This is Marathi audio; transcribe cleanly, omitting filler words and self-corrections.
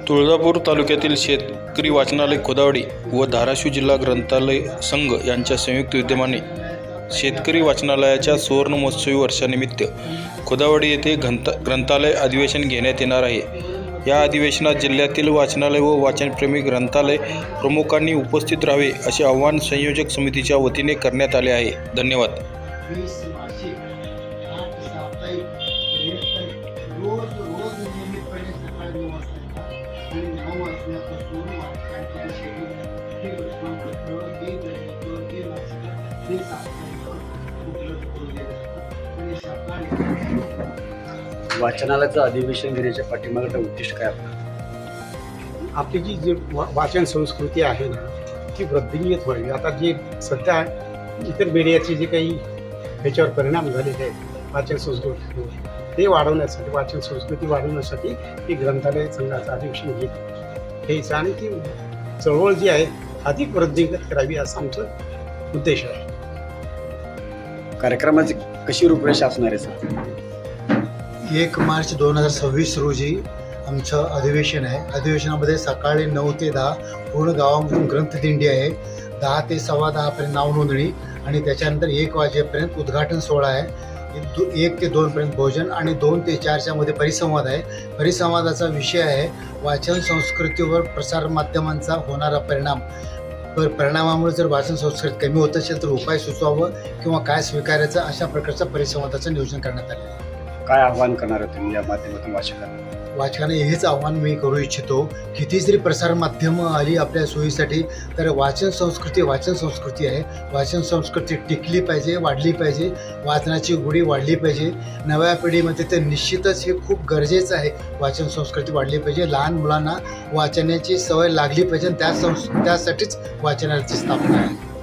तुळजापूर तालुक्यातील शेतकरी वाचनालय खोदावडी व धाराशिव जिल्हा ग्रंथालय संघ यांच्या संयुक्त विद्यमाने शेतकरी वाचनालयाच्या सुवर्ण महोत्सवी वर्षानिमित्त खोदावडी येथे ग्रंथालय अधिवेशन घेण्यात येणार आहे। या अधिवेशनात जिल्ह्यातील वाचनालय व वाचनप्रेमी ग्रंथालय प्रमुखांनी उपस्थित राहावे असे आवाहन संयोजक समितीच्या वतीने करण्यात आले आहे। धन्यवाद। वाचनालयाचं अधिवेशन घेण्याच्या पाठीमागचं उद्दिष्ट काय आपली जी वाचन संस्कृती आहे ना ती वृद्धिंगत व्हावी। आता जे सध्या इतर मीडियाचे जे काही ह्याच्यावर परिणाम झालेले आहेत वाचन संस्कृतीवर ते वाढवण्यासाठी, वाचन संस्कृती वाढवण्यासाठी ही ग्रंथालय संघाचं अधिवेशन घेत घ्यायचं आणि ती चळवळ जी आहे अधिक वृद्धिंगत करावी असा आमचा उद्देश आहे। कार्यक्रमाची कशी रूपरेषा असणार आहे सर? 1 मार्च 2026 रोजी आमचं अधिवेशन आहे। अधिवेशनामध्ये सकाळी 9 ते 10 पूर्ण गावामधून ग्रंथदिंडी आहे। 10 ते 10:15 पर्यंत नाव नोंदणी आणि त्याच्यानंतर 1 वाजेपर्यंत उद्घाटन सोहळा आहे। 1 ते 2 पर्यंत भोजन आणि 2 ते 4च्या मध्ये परिसंवाद आहे। परिसंवादाचा विषय आहे वाचन संस्कृतीवर प्रसार माध्यमांचा होणारा परिणामामुळे जर वाचन संस्कृती कमी होत असेल तर उपाय सुचवावं किंवा काय स्वीकारायचं अशा प्रकारच्या परिसंवादाचं नियोजन करण्यात आले आहे। काय आव्हान करणार आहे तुम्ही या माध्यमातून वाचकांना? हेच आव्हान मी करू इच्छितो, किती जरी प्रसार माध्यमं आली आपल्या सोयीसाठी तर वाचन संस्कृती आहे। वाचन संस्कृती टिकली पाहिजे, वाढली पाहिजे, वाचनाची गोडी वाढली पाहिजे। नव्या पिढीमध्ये तर निश्चितच हे खूप गरजेचं आहे। वाचन संस्कृती वाढली पाहिजे, लहान मुलांना वाचनाची सवय लागली पाहिजे आणि त्यासाठीच वाचनालयाची स्थापना आहे।